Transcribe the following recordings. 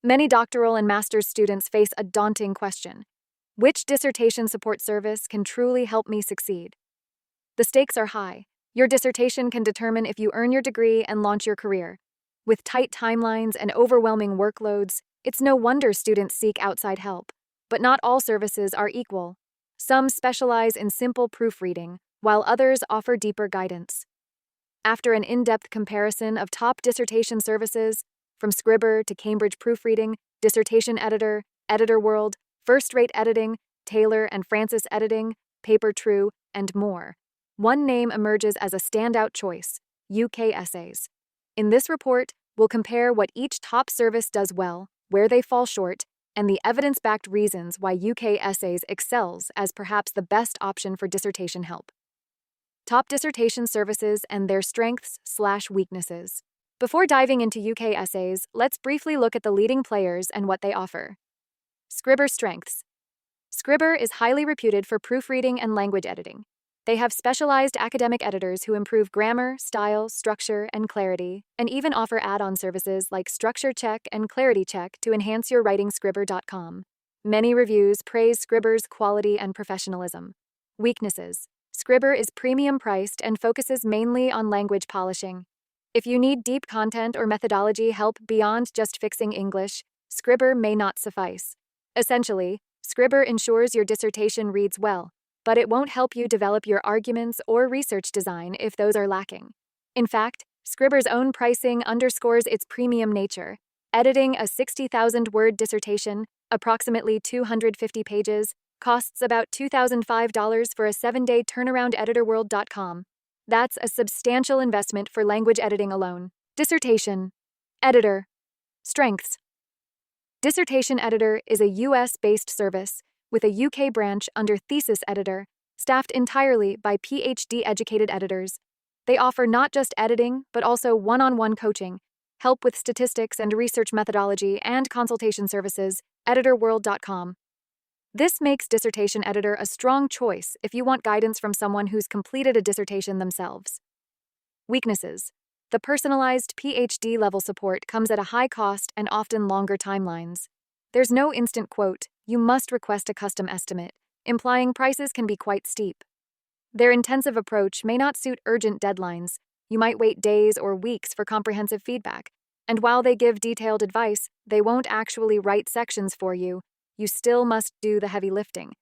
Many doctoral and master's students face a daunting question. Which dissertation support service can truly help me succeed? The stakes are high. Your dissertation can determine if you earn your degree and launch your career. With tight timelines and overwhelming workloads, it's no wonder students seek outside help. But not all services are equal. Some specialize in simple proofreading, while others offer deeper guidance. After an in-depth comparison of top dissertation services, from Scribbr to Cambridge Proofreading, Dissertation Editor, Editor World, First Rate Editing, Taylor and Francis Editing, PaperTrue, and more, one name emerges as a standout choice: UK Essays. In this report, we'll compare what each top service does well, where they fall short, and the evidence-backed reasons why UK Essays excels as perhaps the best option for dissertation help. Top dissertation services and their strengths/weaknesses. Before diving into UK Essays, let's briefly look at the leading players and what they offer. Scribbr strengths. Scribbr is highly reputed for proofreading and language editing. They have specialized academic editors who improve grammar, style, structure, and clarity, and even offer add-on services like Structure Check and Clarity Check to enhance your writing. Scribbr.com. Many reviews praise Scribbr's quality and professionalism. Weaknesses. Scribbr is premium priced and focuses mainly on language polishing. If you need deep content or methodology help beyond just fixing English, Scribbr may not suffice. Essentially, Scribbr ensures your dissertation reads well, but it won't help you develop your arguments or research design if those are lacking. In fact, Scribbr's own pricing underscores its premium nature. Editing a 60,000-word dissertation, approximately 250 pages, costs about $2,005 for a 7-day turnaround. Editorworld.com. That's a substantial investment for language editing alone. Dissertation Editor. Strengths. Dissertation Editor is a US-based service with a UK branch under Thesis Editor, staffed entirely by PhD-educated editors. They offer not just editing, but also one-on-one coaching, help with statistics and research methodology, and consultation services. Editorworld.com. This makes Dissertation Editor a strong choice if you want guidance from someone who's completed a dissertation themselves. Weaknesses. The personalized PhD-level support comes at a high cost and often longer timelines. There's no instant quote. You must request a custom estimate, implying prices can be quite steep. Their intensive approach may not suit urgent deadlines. You might wait days or weeks for comprehensive feedback. And while they give detailed advice, they won't actually write sections for you. You still must do the heavy lifting.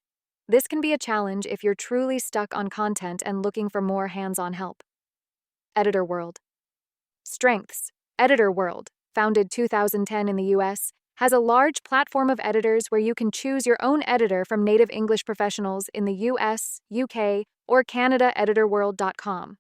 This can be a challenge if you're truly stuck on content and looking for more hands-on help. Editor World. Strengths. Editor World, founded 2010 in the US, has a large platform of editors where you can choose your own editor from native English professionals in the US, UK, or Canada. Editorworld.com.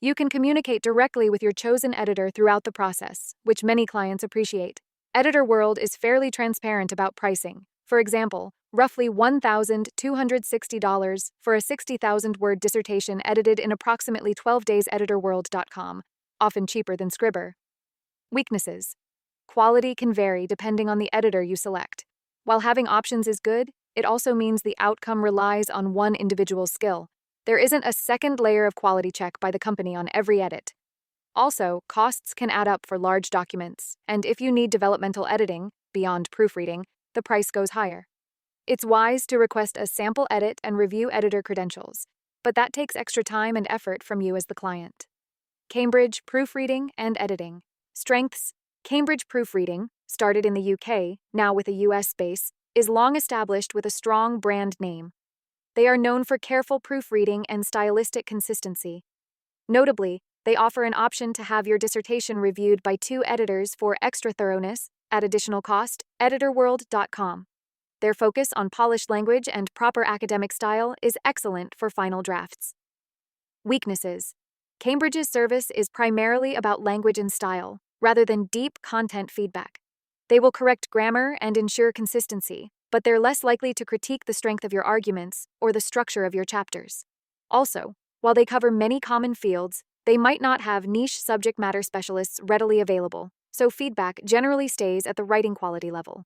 You can communicate directly with your chosen editor throughout the process, which many clients appreciate. Editor World is fairly transparent about pricing. For example, roughly $1,260 for a 60,000-word dissertation edited in approximately 12 days. Editorworld.com, often cheaper than Scribbr. Weaknesses. Quality can vary depending on the editor you select. While having options is good, it also means the outcome relies on one individual's skill. There isn't a second layer of quality check by the company on every edit. Also, costs can add up for large documents, and if you need developmental editing, beyond proofreading, the price goes higher. It's wise to request a sample edit and review editor credentials, but that takes extra time and effort from you as the client. Cambridge Proofreading and Editing. Strengths. Cambridge Proofreading, started in the UK, now with a US base, is long established with a strong brand name. They are known for careful proofreading and stylistic consistency. Notably, they offer an option to have your dissertation reviewed by 2 editors for extra thoroughness, at additional cost. Editorworld.com. Their focus on polished language and proper academic style is excellent for final drafts. Weaknesses. Cambridge's service is primarily about language and style, rather than deep content feedback. They will correct grammar and ensure consistency, but they're less likely to critique the strength of your arguments or the structure of your chapters. Also, while they cover many common fields, they might not have niche subject matter specialists readily available, so feedback generally stays at the writing quality level.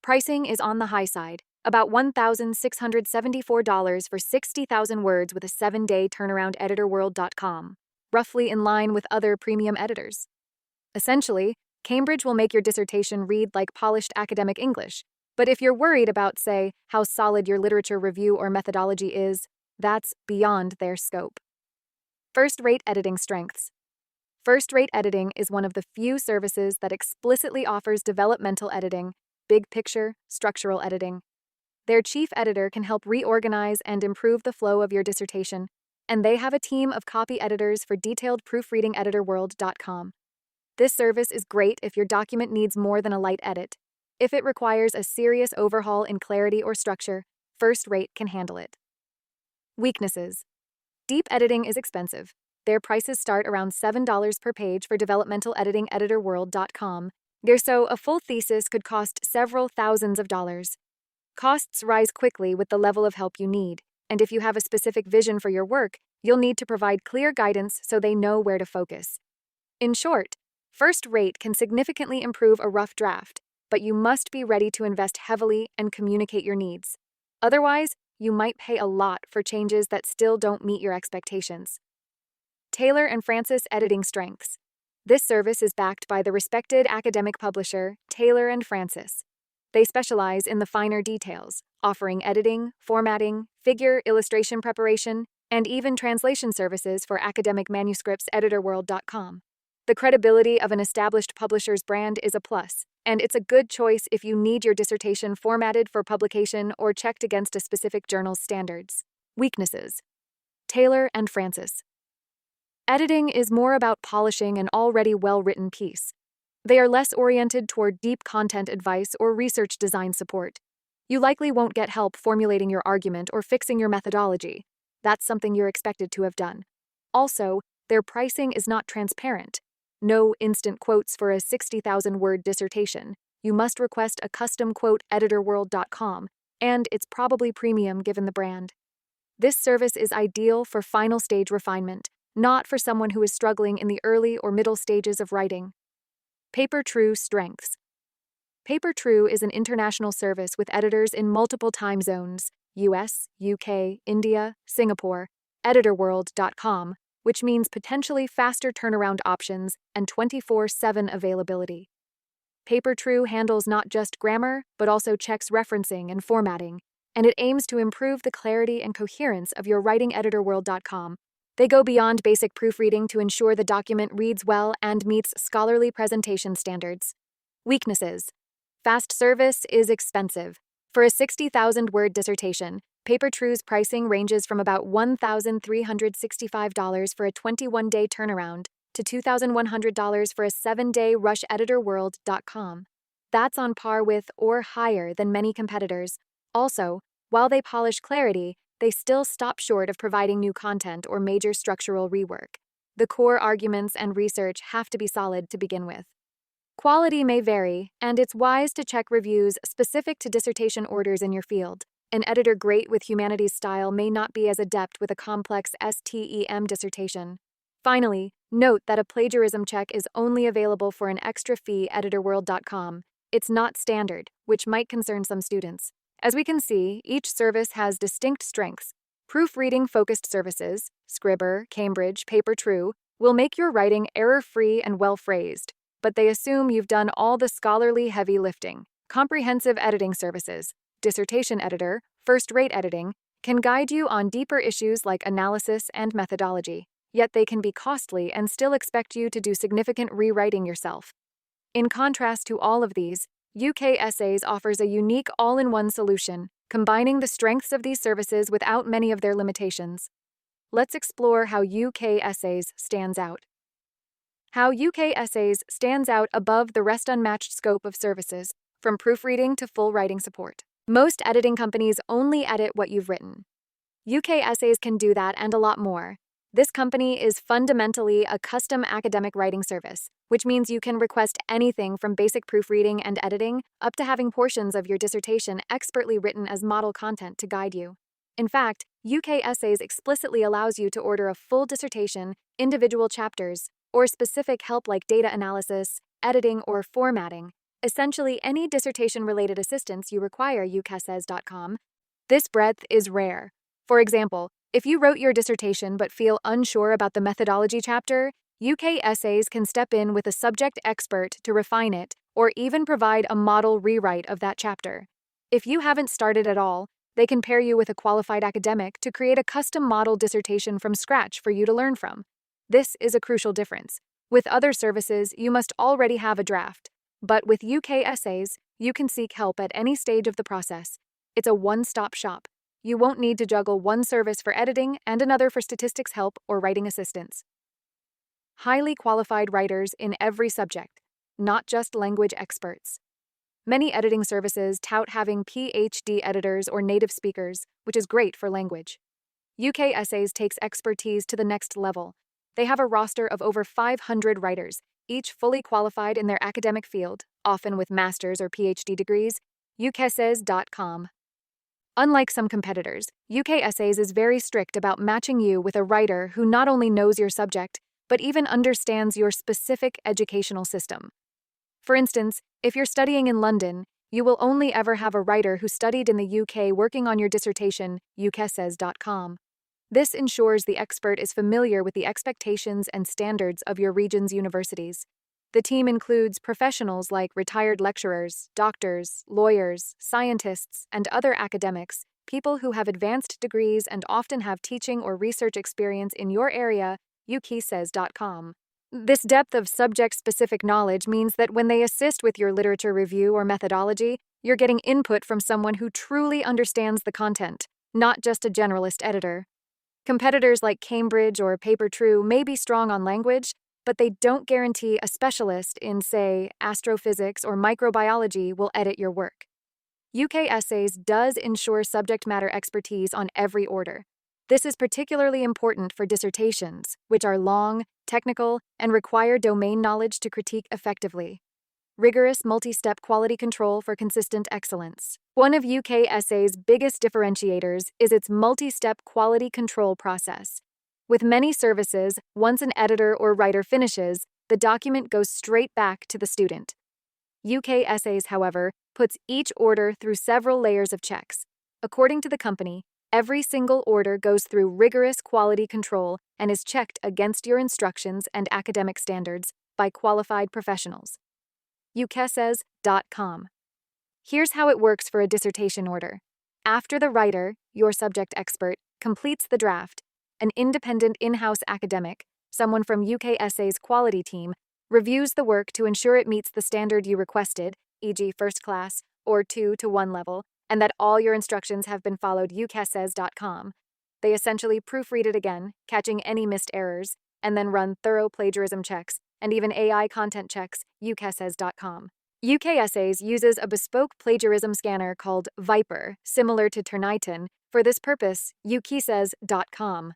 Pricing is on the high side, about $1,674 for 60,000 words with a 7-day turnaround. Editorworld.com, roughly in line with other premium editors. Essentially, Cambridge will make your dissertation read like polished academic English. But if you're worried about, say, how solid your literature review or methodology is, that's beyond their scope. First-rate editing strengths. First-rate editing is one of the few services that explicitly offers developmental editing, big picture, structural editing. Their chief editor can help reorganize and improve the flow of your dissertation, and they have a team of copy editors for detailed proofreading editorworld.com. This service is great if your document needs more than a light edit. If it requires a serious overhaul in clarity or structure, First Rate can handle it. Weaknesses. Deep editing is expensive. Their prices start around $7 per page for developmental editing editorworld.com. So a full thesis could cost several thousands of dollars. Costs rise quickly with the level of help you need, and if you have a specific vision for your work, you'll need to provide clear guidance so they know where to focus. In short, First Rate can significantly improve a rough draft, but you must be ready to invest heavily and communicate your needs. Otherwise, you might pay a lot for changes that still don't meet your expectations. Taylor & Francis Editing Strengths. This service is backed by the respected academic publisher, Taylor & Francis. They specialize in the finer details, offering editing, formatting, figure illustration preparation, and even translation services for academic manuscripts editorworld.com. The credibility of an established publisher's brand is a plus, and it's a good choice if you need your dissertation formatted for publication or checked against a specific journal's standards. Weaknesses. Taylor & Francis. Editing is more about polishing an already well-written piece. They are less oriented toward deep content advice or research design support. You likely won't get help formulating your argument or fixing your methodology. That's something you're expected to have done. Also, their pricing is not transparent. No instant quotes for a 60,000-word dissertation. You must request a custom quote editorworld.com, and it's probably premium given the brand. This service is ideal for final stage refinement, not for someone who is struggling in the early or middle stages of writing. PaperTrue Strengths. PaperTrue is an international service with editors in multiple time zones, US, UK, India, Singapore, editorworld.com, which means potentially faster turnaround options and 24/7 availability. PaperTrue handles not just grammar, but also checks referencing and formatting, and it aims to improve the clarity and coherence of your writing editorworld.com. They go beyond basic proofreading to ensure the document reads well and meets scholarly presentation standards. Weaknesses. Fast service is expensive. For a 60,000-word dissertation, PaperTrue's pricing ranges from about $1,365 for a 21-day turnaround to $2,100 for a 7-day rush editorworld.com. That's on par with or higher than many competitors. Also, while they polish clarity, they still stop short of providing new content or major structural rework. The core arguments and research have to be solid to begin with. Quality may vary, and it's wise to check reviews specific to dissertation orders in your field. An editor great with humanities style may not be as adept with a complex STEM dissertation. Finally, note that a plagiarism check is only available for an extra fee editorworld.com. It's not standard, which might concern some students. As we can see, each service has distinct strengths. Proofreading-focused services, Scribbr, Cambridge, PaperTrue, will make your writing error-free and well-phrased, but they assume you've done all the scholarly heavy lifting. Comprehensive editing services, Dissertation Editor, First-Rate Editing, can guide you on deeper issues like analysis and methodology, yet they can be costly and still expect you to do significant rewriting yourself. In contrast to all of these, UK Essays offers a unique all-in-one solution, combining the strengths of these services without many of their limitations. Let's explore how UK Essays stands out. How UK Essays stands out above the rest unmatched scope of services, from proofreading to full writing support. Most editing companies only edit what you've written. UK Essays can do that and a lot more. This company is fundamentally a custom academic writing service, which means you can request anything from basic proofreading and editing up to having portions of your dissertation expertly written as model content to guide you. In fact, UK Essays explicitly allows you to order a full dissertation, individual chapters, or specific help like data analysis, editing, or formatting. Essentially, any dissertation-related assistance you require, ukessays.com. This breadth is rare. For example, if you wrote your dissertation but feel unsure about the methodology chapter, UK essays can step in with a subject expert to refine it, or even provide a model rewrite of that chapter. If you haven't started at all, they can pair you with a qualified academic to create a custom model dissertation from scratch for you to learn from. This is a crucial difference. With other services, you must already have a draft. But with UK essays, you can seek help at any stage of the process. It's a one-stop shop. You won't need to juggle one service for editing and another for statistics help or writing assistance. Highly qualified writers in every subject, not just language experts. Many editing services tout having PhD editors or native speakers, which is great for language. UK Essays takes expertise to the next level. They have a roster of over 500 writers, each fully qualified in their academic field, often with master's or PhD degrees. ukessays.com. Unlike some competitors, UK Essays is very strict about matching you with a writer who not only knows your subject, but even understands your specific educational system. For instance, if you're studying in London, you will only ever have a writer who studied in the UK working on your dissertation, ukessays.com. This ensures the expert is familiar with the expectations and standards of your region's universities. The team includes professionals like retired lecturers, doctors, lawyers, scientists, and other academics, people who have advanced degrees and often have teaching or research experience in your area, ukessays.com. This depth of subject-specific knowledge means that when they assist with your literature review or methodology, you're getting input from someone who truly understands the content, not just a generalist editor. Competitors like Cambridge or PaperTrue may be strong on language, but they don't guarantee a specialist in, say, astrophysics or microbiology will edit your work. UK Essays does ensure subject matter expertise on every order. This is particularly important for dissertations, which are long, technical, and require domain knowledge to critique effectively. Rigorous multi-step quality control for consistent excellence. One of UK Essays' biggest differentiators is its multi-step quality control process. With many services, once an editor or writer finishes, the document goes straight back to the student. UK Essays, however, puts each order through several layers of checks. According to the company, every single order goes through rigorous quality control and is checked against your instructions and academic standards by qualified professionals. ukessays.com. Here's how it works for a dissertation order. After the writer, your subject expert, completes the draft, an independent in-house academic, someone from UK Essays' quality team, reviews the work to ensure it meets the standard you requested, e.g. first class or 2-to-1 level, and that all your instructions have been followed. ukessays.com. They essentially proofread it again, catching any missed errors, and then run thorough plagiarism checks and even AI content checks. ukessays.com. UK Essays uses a bespoke plagiarism scanner called Viper, similar to Turnitin. For this purpose, ukessays.com.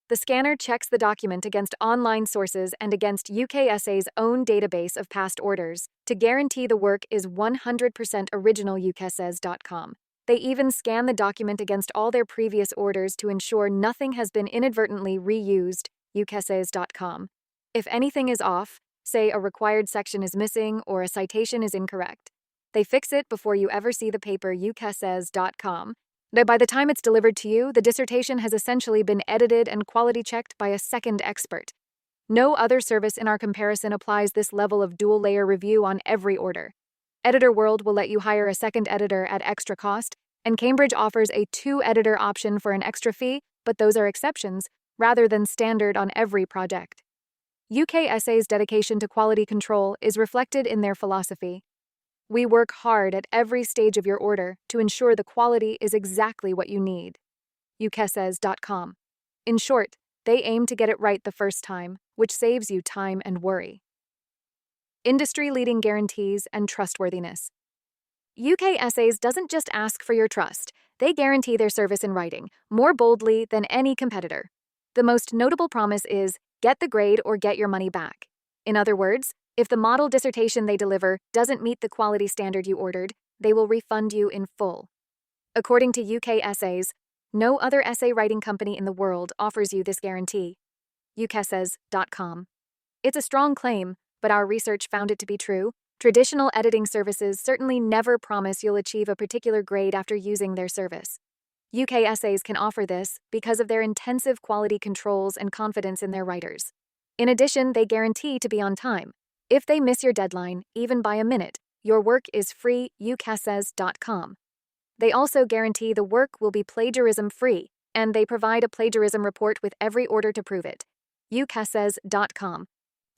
The scanner checks the document against online sources and against UK Essays' own database of past orders to guarantee the work is 100% original. ukessays.com. They even scan the document against all their previous orders to ensure nothing has been inadvertently reused. ukessays.com. If anything is off, say a required section is missing or a citation is incorrect, they fix it before you ever see the paper. ukessays.com. By the time it's delivered to you, the dissertation has essentially been edited and quality checked by a second expert. No other service in our comparison applies this level of dual-layer review on every order. Editor World will let you hire a second editor at extra cost, and Cambridge offers a 2-editor option for an extra fee, but those are exceptions, rather than standard on every project. UK Essays' dedication to quality control is reflected in their philosophy. We work hard at every stage of your order to ensure the quality is exactly what you need. ukessays.com. In short, they aim to get it right the first time, which saves you time and worry. Industry-leading guarantees and trustworthiness. UK Essays doesn't just ask for your trust, they guarantee their service in writing, more boldly than any competitor. The most notable promise is, get the grade or get your money back. In other words, if the model dissertation they deliver doesn't meet the quality standard you ordered, they will refund you in full. According to UK Essays, no other essay writing company in the world offers you this guarantee. ukessays.com. It's a strong claim, but our research found it to be true. Traditional editing services certainly never promise you'll achieve a particular grade after using their service. UK Essays can offer this because of their intensive quality controls and confidence in their writers. In addition, they guarantee to be on time. If they miss your deadline, even by a minute, your work is free. ucases.com. They also guarantee the work will be plagiarism-free, and they provide a plagiarism report with every order to prove it. ucases.com.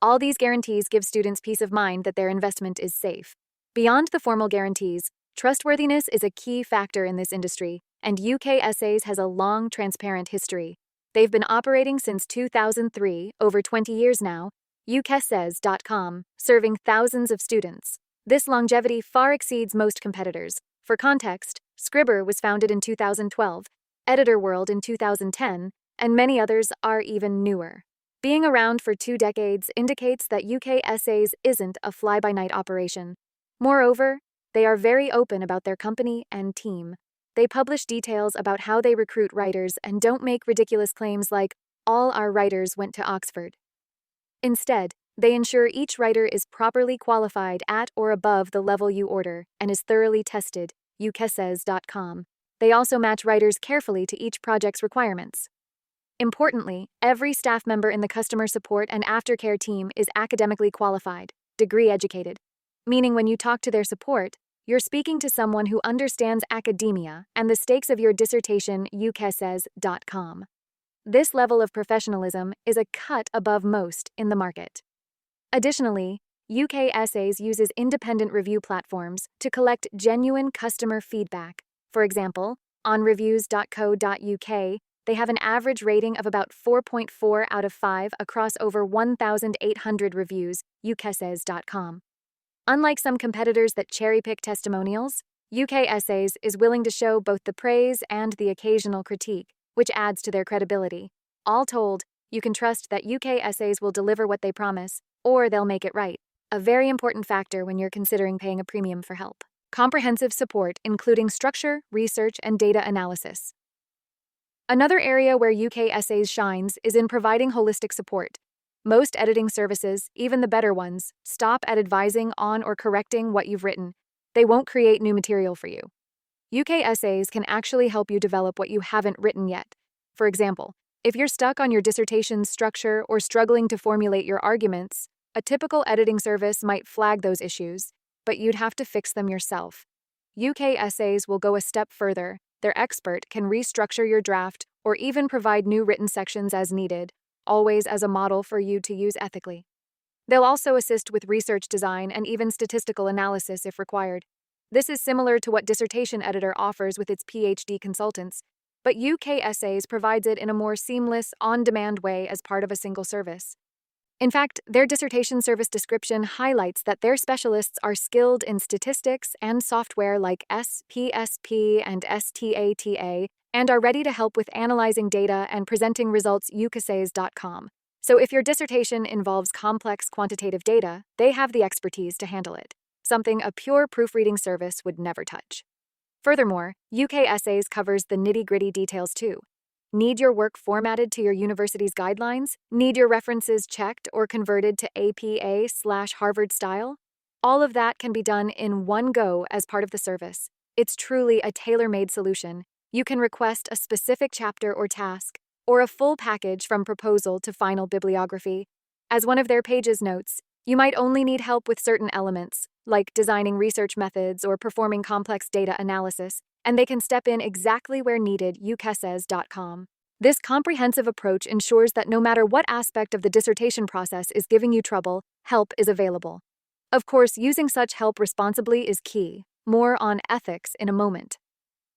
All these guarantees give students peace of mind that their investment is safe. Beyond the formal guarantees, trustworthiness is a key factor in this industry, and UK Essays has a long, transparent history. They've been operating since 2003, over 20 years now. ucases.com, serving thousands of students. This longevity far exceeds most competitors. For context, Scribbr was founded in 2012, Editor World in 2010, and many others are even newer. Being around for 2 decades indicates that UK Essays isn't a fly-by-night operation. Moreover, they are very open about their company and team. They publish details about how they recruit writers and don't make ridiculous claims like, all our writers went to Oxford. Instead, they ensure each writer is properly qualified at or above the level you order and is thoroughly tested. ucases.com. They also match writers carefully to each project's requirements. Importantly, every staff member in the customer support and aftercare team is academically qualified, degree educated, meaning when you talk to their support, you're speaking to someone who understands academia and the stakes of your dissertation. ucases.com. This level of professionalism is a cut above most in the market. Additionally, UK Essays uses independent review platforms to collect genuine customer feedback. For example, on reviews.co.uk, they have an average rating of about 4.4 out of 5 across over 1,800 reviews. ucases.com. Unlike some competitors that cherry-pick testimonials, UK Essays is willing to show both the praise and the occasional critique, which adds to their credibility. All told, you can trust that UK Essays will deliver what they promise, or they'll make it right. A very important factor when you're considering paying a premium for help. Comprehensive support, including structure, research, and data analysis. Another area where UK Essays shines is in providing holistic support. Most editing services, even the better ones, stop at advising on or correcting what you've written. They won't create new material for you. UK Essays can actually help you develop what you haven't written yet. For example, if you're stuck on your dissertation's structure or struggling to formulate your arguments, a typical editing service might flag those issues, but you'd have to fix them yourself. UK Essays will go a step further. Their expert can restructure your draft or even provide new written sections as needed, always as a model for you to use ethically. They'll also assist with research design and even statistical analysis if required. This is similar to what Dissertation Editor offers with its PhD consultants, but UK Essays provides it in a more seamless, on-demand way as part of a single service. In fact, their dissertation service description highlights that their specialists are skilled in statistics and software like SPSP and STATA, and are ready to help with analyzing data and presenting results. ucases.com. So if your dissertation involves complex quantitative data, they have the expertise to handle it, something a pure proofreading service would never touch. Furthermore, UK Essays covers the nitty-gritty details too. Need your work formatted to your university's guidelines? Need your references checked or converted to APA/Harvard style? All of that can be done in one go as part of the service. It's truly a tailor-made solution. You can request a specific chapter or task, or a full package from proposal to final bibliography. As one of their pages notes, you might only need help with certain elements, like designing research methods or performing complex data analysis, and they can step in exactly where needed. ucases.com. This comprehensive approach ensures that no matter what aspect of the dissertation process is giving you trouble, help is available. Of course, using such help responsibly is key. More on ethics in a moment.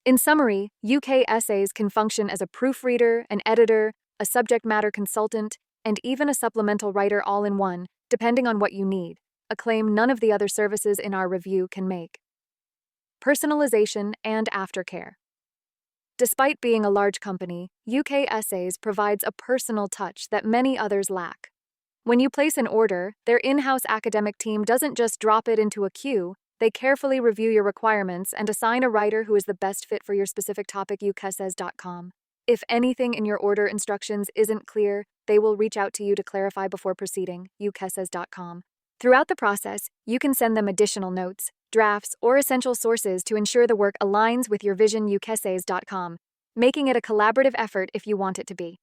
In summary, UK Essays can function as a proofreader, an editor, a subject matter consultant, and even a supplemental writer all in one, depending on what you need, a claim none of the other services in our review can make. Personalization and aftercare. Despite being a large company, UK Essays provides a personal touch that many others lack. When you place an order, their in-house academic team doesn't just drop it into a queue. They carefully review your requirements and assign a writer who is the best fit for your specific topic. ucases.com. If anything in your order instructions isn't clear, they will reach out to you to clarify before proceeding. ucases.com. Throughout the process, you can send them additional notes, drafts, or essential sources to ensure the work aligns with your vision. ucases.com, making it a collaborative effort if you want it to be.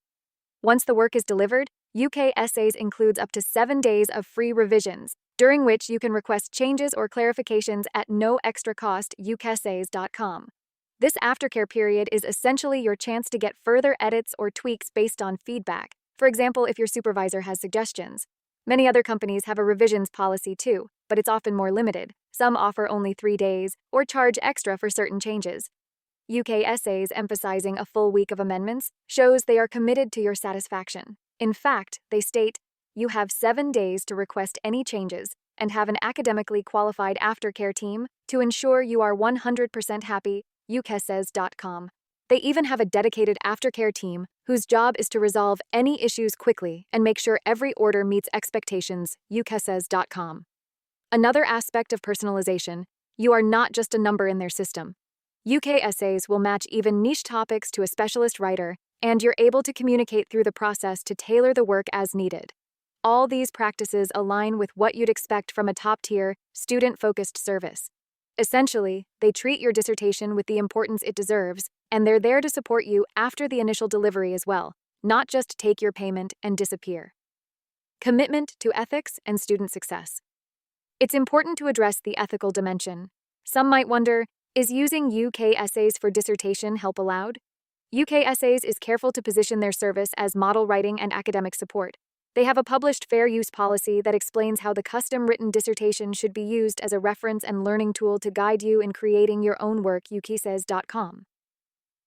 Once the work is delivered, UK Essays includes up to 7 days of free revisions, during which you can request changes or clarifications at no extra cost. ukessays.com. This aftercare period is essentially your chance to get further edits or tweaks based on feedback. For example, if your supervisor has suggestions. Many other companies have a revisions policy too, but it's often more limited. Some offer only 3 days or charge extra for certain changes. UK Essays emphasizing a full week of amendments shows they are committed to your satisfaction. In fact, they state, you have 7 days to request any changes and have an academically qualified aftercare team to ensure you are 100% happy. ukessays.com. They even have a dedicated aftercare team whose job is to resolve any issues quickly and make sure every order meets expectations. ukessays.com. Another aspect of personalization, you are not just a number in their system. UK Essays will match even niche topics to a specialist writer, and you're able to communicate through the process to tailor the work as needed. All these practices align with what you'd expect from a top-tier, student-focused service. Essentially, they treat your dissertation with the importance it deserves, and they're there to support you after the initial delivery as well, not just take your payment and disappear. Commitment to ethics and student success. It's important to address the ethical dimension. Some might wonder, is using UK Essays for dissertation help allowed? UK Essays is careful to position their service as model writing and academic support. They have a published fair use policy that explains how the custom-written dissertation should be used as a reference and learning tool to guide you in creating your own work. ukessays.com.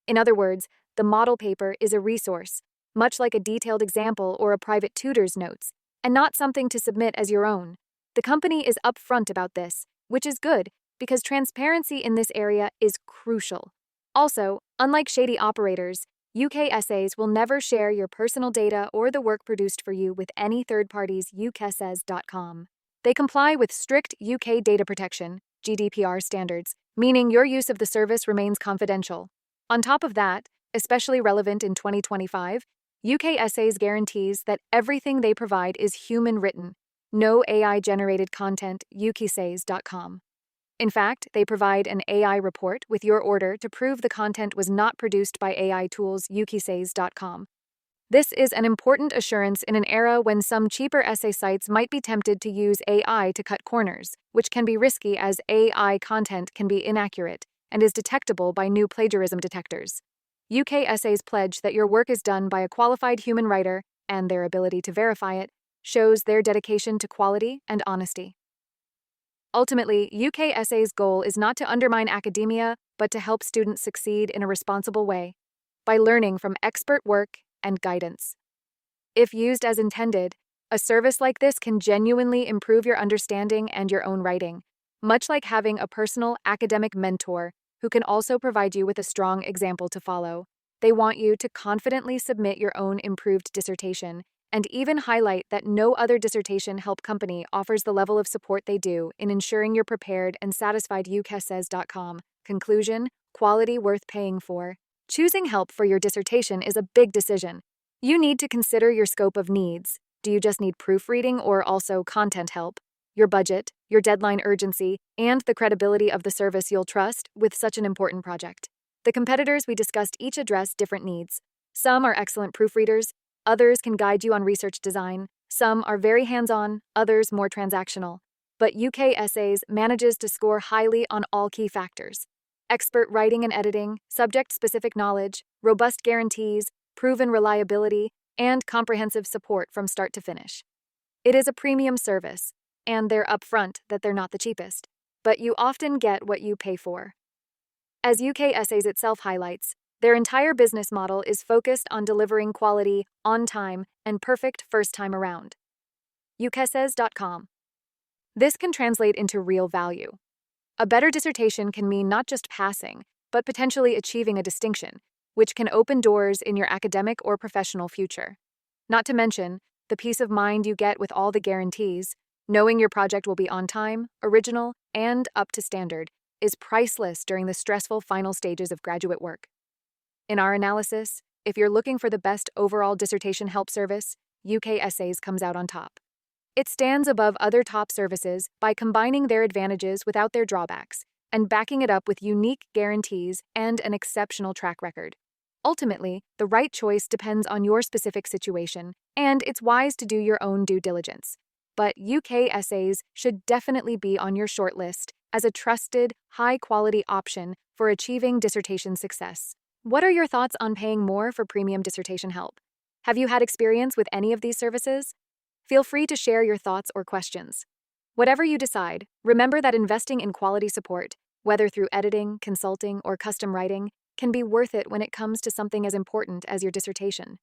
In other words, the model paper is a resource, much like a detailed example or a private tutor's notes, and not something to submit as your own. The company is upfront about this, which is good because transparency in this area is crucial. Also, unlike shady operators, UK Essays will never share your personal data or the work produced for you with any third parties. ukessays.com. They comply with strict UK data protection (GDPR) standards, meaning your use of the service remains confidential. On top of that, especially relevant in 2025, UK Essays guarantees that everything they provide is human-written, no AI-generated content. ukessays.com. In fact, they provide an AI report with your order to prove the content was not produced by AI tools. ukessays.com. This is an important assurance in an era when some cheaper essay sites might be tempted to use AI to cut corners, which can be risky as AI content can be inaccurate and is detectable by new plagiarism detectors. UK Essays pledge that your work is done by a qualified human writer, and their ability to verify it shows their dedication to quality and honesty. Ultimately, UK Essays' goal is not to undermine academia, but to help students succeed in a responsible way by learning from expert work and guidance. If used as intended, a service like this can genuinely improve your understanding and your own writing, much like having a personal academic mentor who can also provide you with a strong example to follow. They want you to confidently submit your own improved dissertation and even highlight that no other dissertation help company offers the level of support they do in ensuring you're prepared and satisfied. ukessays.com. Conclusion: quality worth paying for. Choosing help for your dissertation is a big decision. You need to consider your scope of needs. Do you just need proofreading or also content help? Your budget, your deadline urgency, and the credibility of the service you'll trust with such an important project. The competitors we discussed each address different needs. Some are excellent proofreaders, others can guide you on research design, some are very hands-on, others more transactional. But UK Essays manages to score highly on all key factors: expert writing and editing, subject-specific knowledge, robust guarantees, proven reliability, and comprehensive support from start to finish. It is a premium service, and they're upfront that they're not the cheapest, but you often get what you pay for. As UK Essays itself highlights, their entire business model is focused on delivering quality, on time, and perfect first time around. ukessays.com. This can translate into real value. A better dissertation can mean not just passing, but potentially achieving a distinction, which can open doors in your academic or professional future. Not to mention, the peace of mind you get with all the guarantees, knowing your project will be on time, original, and up to standard, is priceless during the stressful final stages of graduate work. In our analysis, if you're looking for the best overall dissertation help service, UK Essays comes out on top. It stands above other top services by combining their advantages without their drawbacks and backing it up with unique guarantees and an exceptional track record. Ultimately, the right choice depends on your specific situation, and it's wise to do your own due diligence. But UK essays should definitely be on your shortlist as a trusted, high-quality option for achieving dissertation success. What are your thoughts on paying more for premium dissertation help? Have you had experience with any of these services? Feel free to share your thoughts or questions. Whatever you decide, remember that investing in quality support, whether through editing, consulting, or custom writing, can be worth it when it comes to something as important as your dissertation.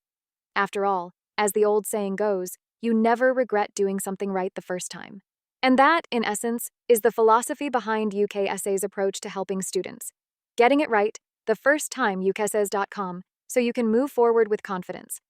After all, as the old saying goes, you never regret doing something right the first time. And that, in essence, is the philosophy behind UK Essays' approach to helping students. Getting it right the first time, ukessays.com, so you can move forward with confidence.